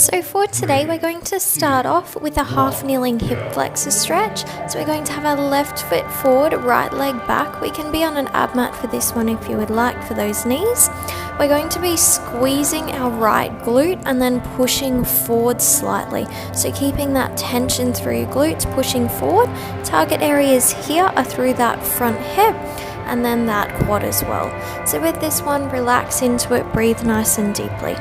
So for today, we're going to start off with a half kneeling hip flexor stretch. So we're going to have our left foot forward, right leg back. We can be on an ab mat for this one if you would like for those knees. We're going to be squeezing our right glute and then pushing forward slightly. So keeping that tension through your glutes, pushing forward. Target areas here are through that front hip and then that quad as well. So with this one, relax into it, breathe nice and deeply.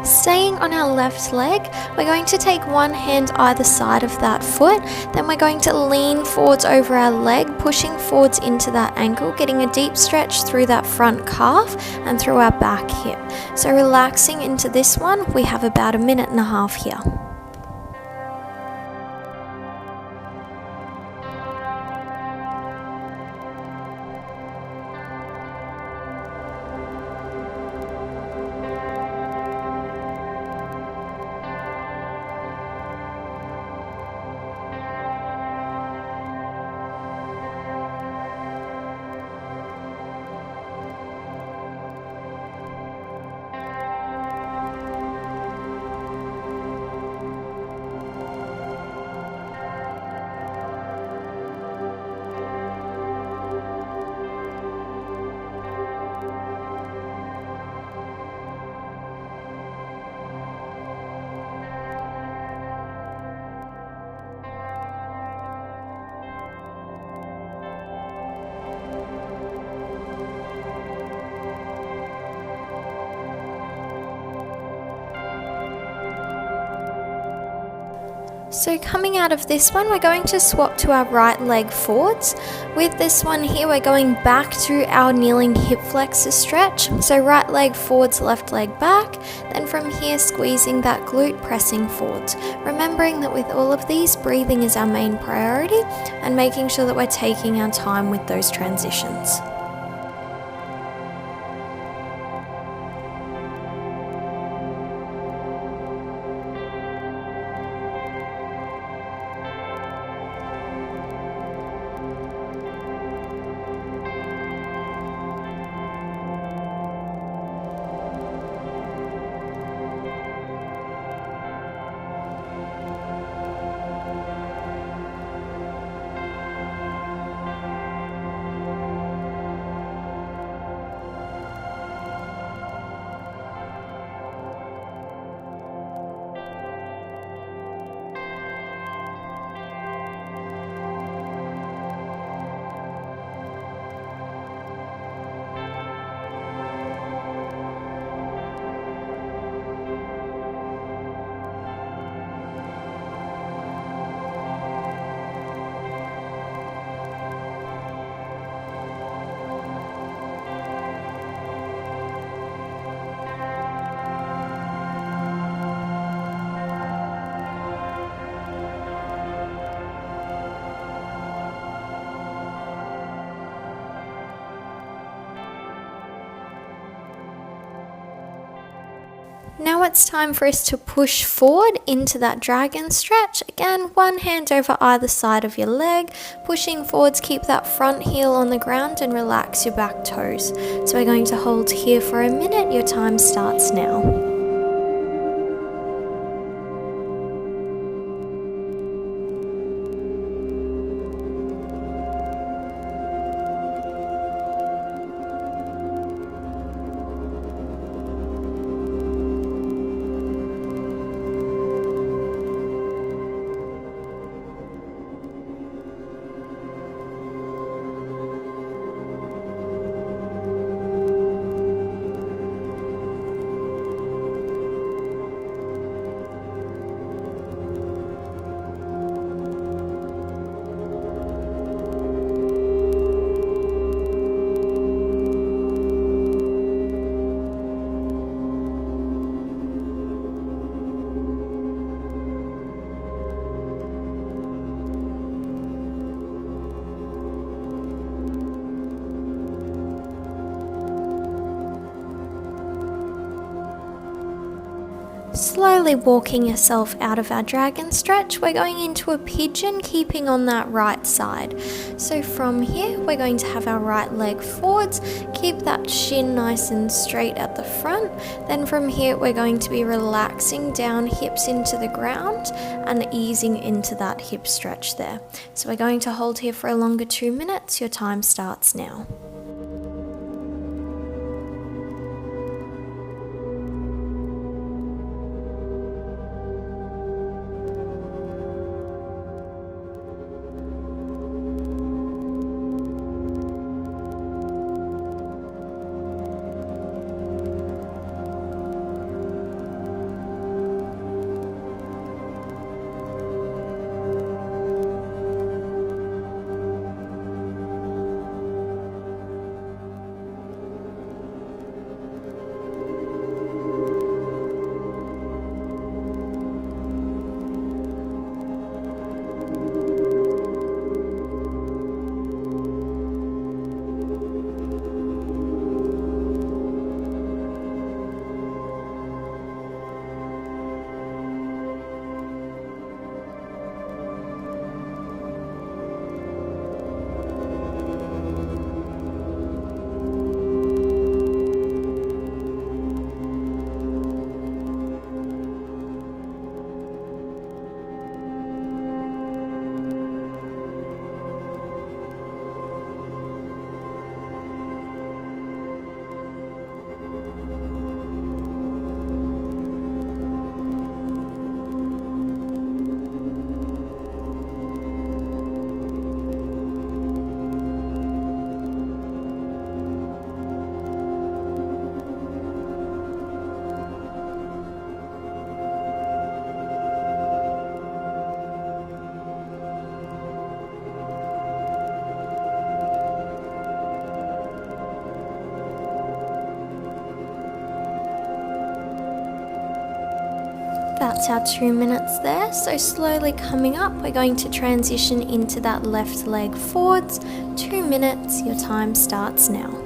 Staying on our left leg, we're going to take one hand either side of that foot, then we're going to lean forwards over our leg, pushing forwards into that ankle, getting a deep stretch through that front calf and through our back hip. So relaxing into this one, we have about 1.5 minutes here. So coming out of this one, we're going to swap to our right leg forwards. With this one here, we're going back to our kneeling hip flexor stretch. So right leg forwards, left leg back. Then from here, squeezing that glute, pressing forwards. Remembering that with all of these, breathing is our main priority and making sure that we're taking our time with those transitions. Now it's time for us to push forward into that dragon stretch. Again, one hand over either side of your leg, pushing forwards, keep that front heel on the ground and relax your back toes. So we're going to hold here for 1 minute. Your time starts now. Slowly walking yourself out of our dragon stretch, we're going into a pigeon, keeping on that right side. So from here, we're going to have our right leg forwards, keep that shin nice and straight at the front. Then from here, we're going to be relaxing down, hips into the ground and easing into that hip stretch there. So we're going to hold here for a longer 2 minutes. Your time starts now. That's our 2 minutes there. So slowly coming up, we're going to transition into that left leg forwards. 2 minutes, your time starts now.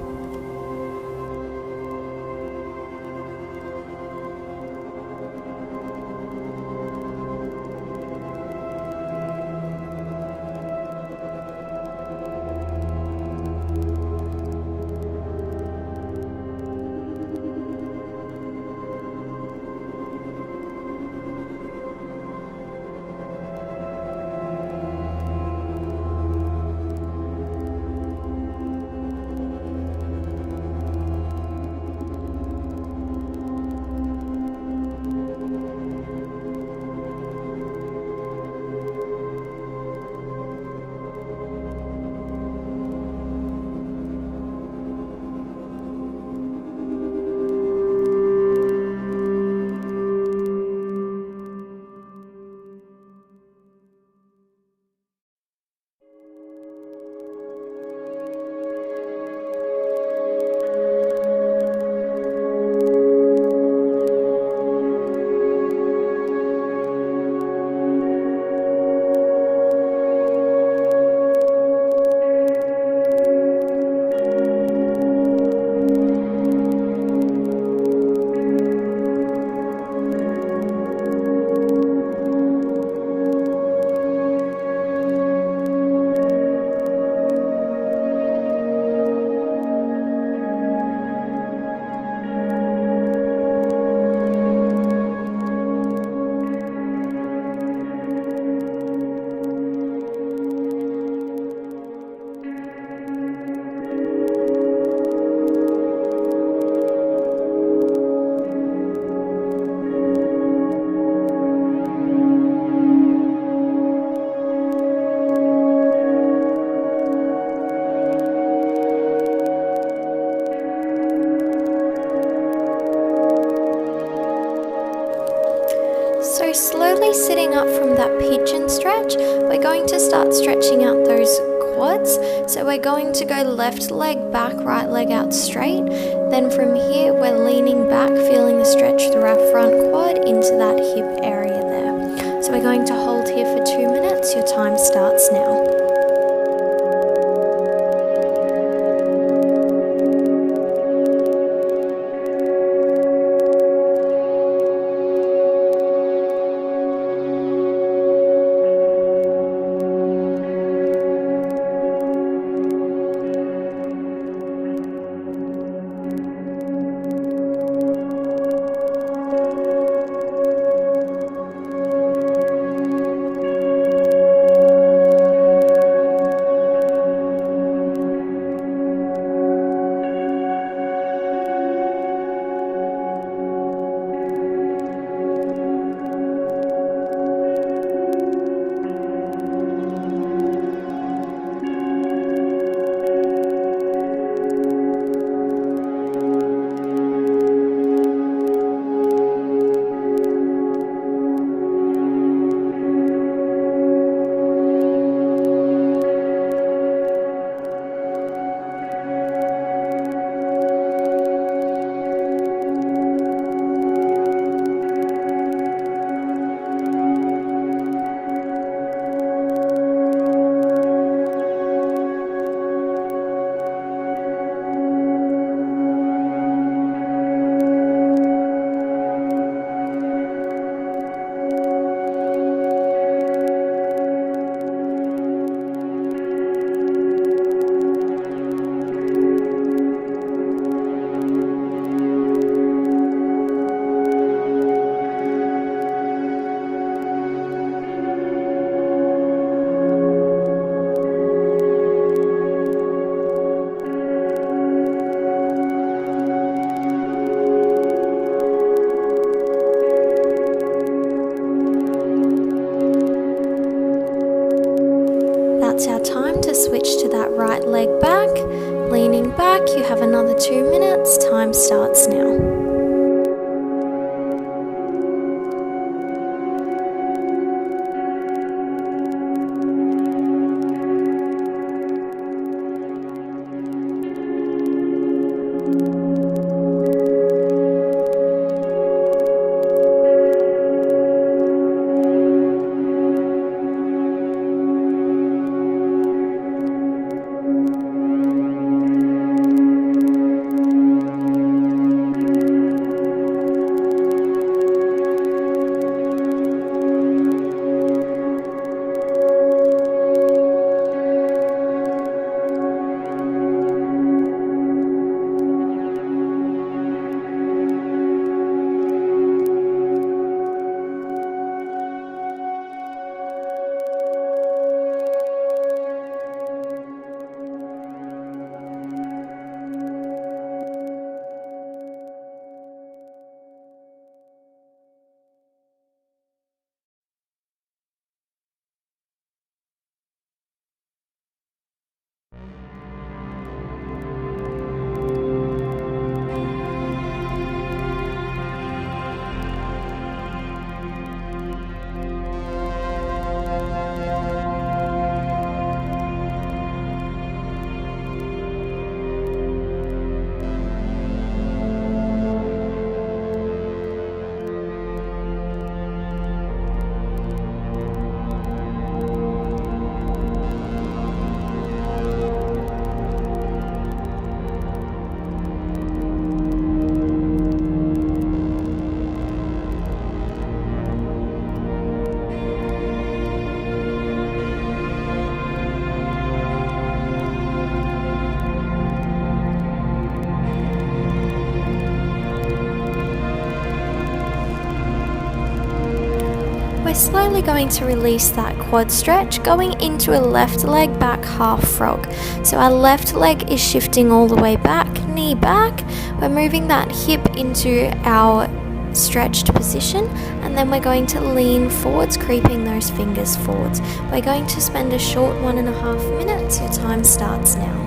So slowly sitting up from that pigeon stretch, we're going to start stretching out those quads. So we're going to go left leg back, right leg out straight. Then from here, we're leaning back, feeling the stretch through our front quad into that hip area there. So we're going to hold here for 2 minutes. Your time starts now. our time to switch to that right leg back. Leaning back, you have another 2 minutes. Time starts now. We're slowly going to release that quad stretch, going into a left leg back half frog. So our left leg is shifting all the way back, knee back. We're moving that hip into our stretched position, and then we're going to lean forwards, creeping those fingers forwards. We're going to spend a short 1.5 minutes. Your time starts now.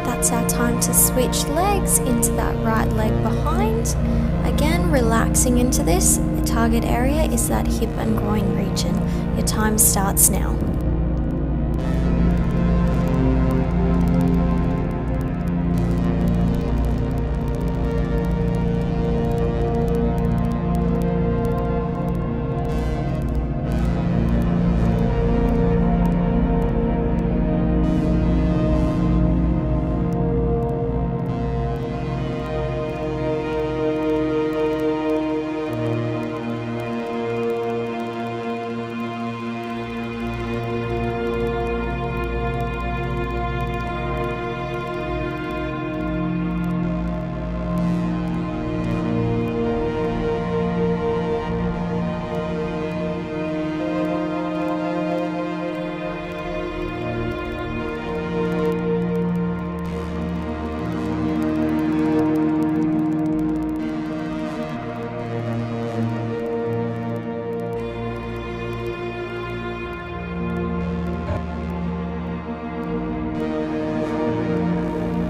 That's our time to switch legs into that right leg behind. Again, relaxing into this. The target area is that hip and groin region. Your time starts now.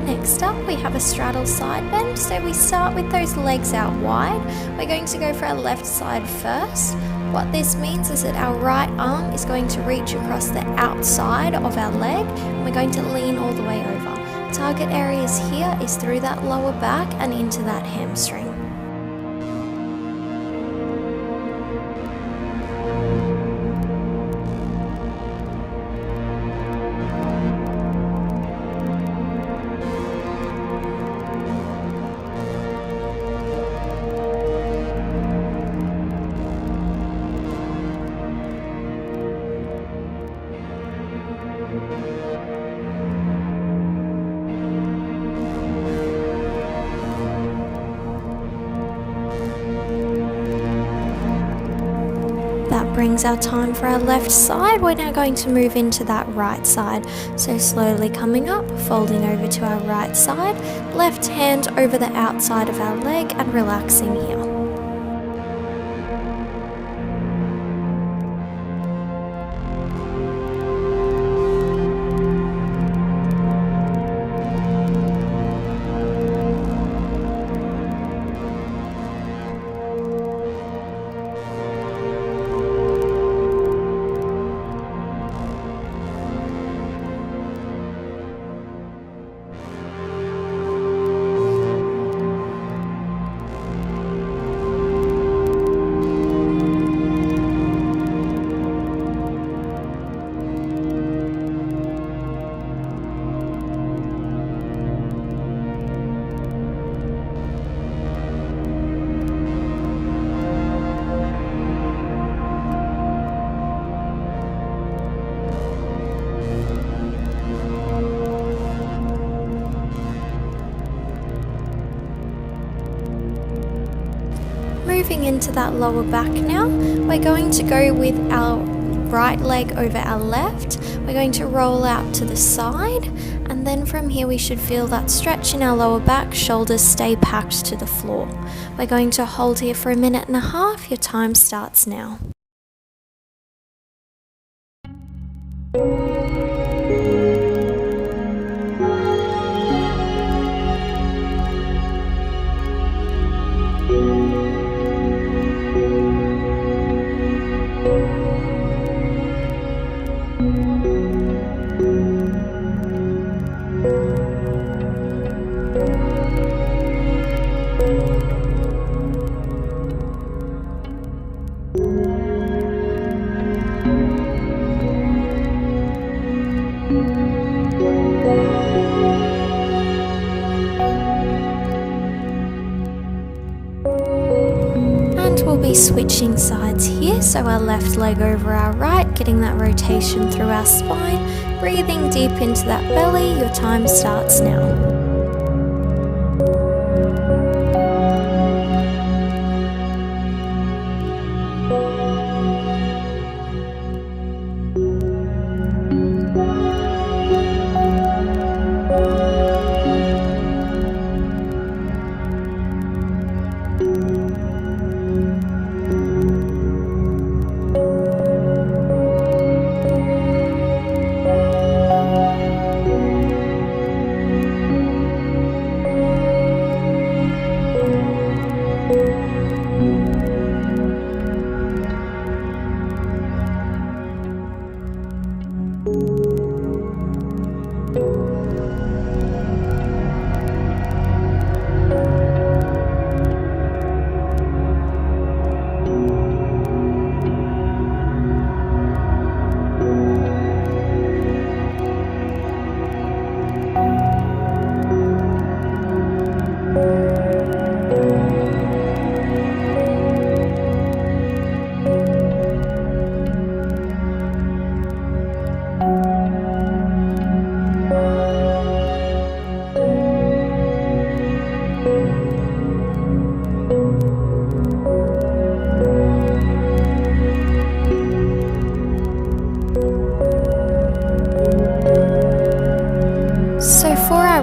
Next up, we have a straddle side bend. So we start with those legs out wide. We're going to go for our left side first. What this means is that our right arm is going to reach across the outside of our leg, and we're going to lean all the way over. Target areas here is through that lower back and into that hamstring. brings our time for our left side. We're now going to move into that right side. So slowly coming up, folding over to our right side, left hand over the outside of our leg and relaxing here. Moving into that lower back now, we're going to go with our right leg over our left. We're going to roll out to the side, and then from here we should feel that stretch in our lower back, shoulders stay packed to the floor. We're going to hold here for 1.5 minutes. Your time starts now. We'll be switching sides here, so our left leg over our right, getting that rotation through our spine, breathing deep into that belly. Your time starts now.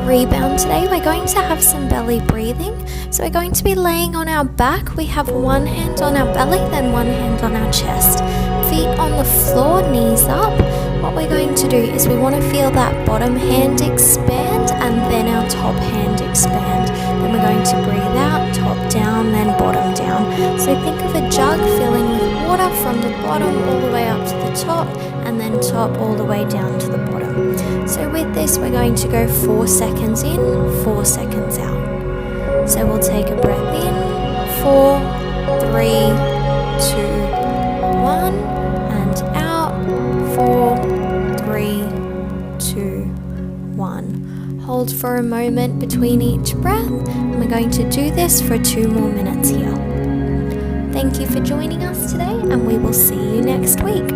Rebound today, we're going to have some belly breathing. So we're going to be laying on our back. We have one hand on our belly, then one hand on our chest. Feet on the floor, knees up. What we're going to do is we want to feel that bottom hand expand and then our top hand expand. Then we're going to breathe out, top down, then bottom down. So think of a jug filling with water from the bottom all the way up to the top, and then top all the way down to the bottom. So with this, we're going to go 4 seconds in, 4 seconds out. So we'll take a breath in, 4, 3, 2, 1, and out, 4, 3, 2, 1. Hold for a moment between each breath, and we're going to do this for 2 more minutes here. Thank you for joining us today, and we will see you next week.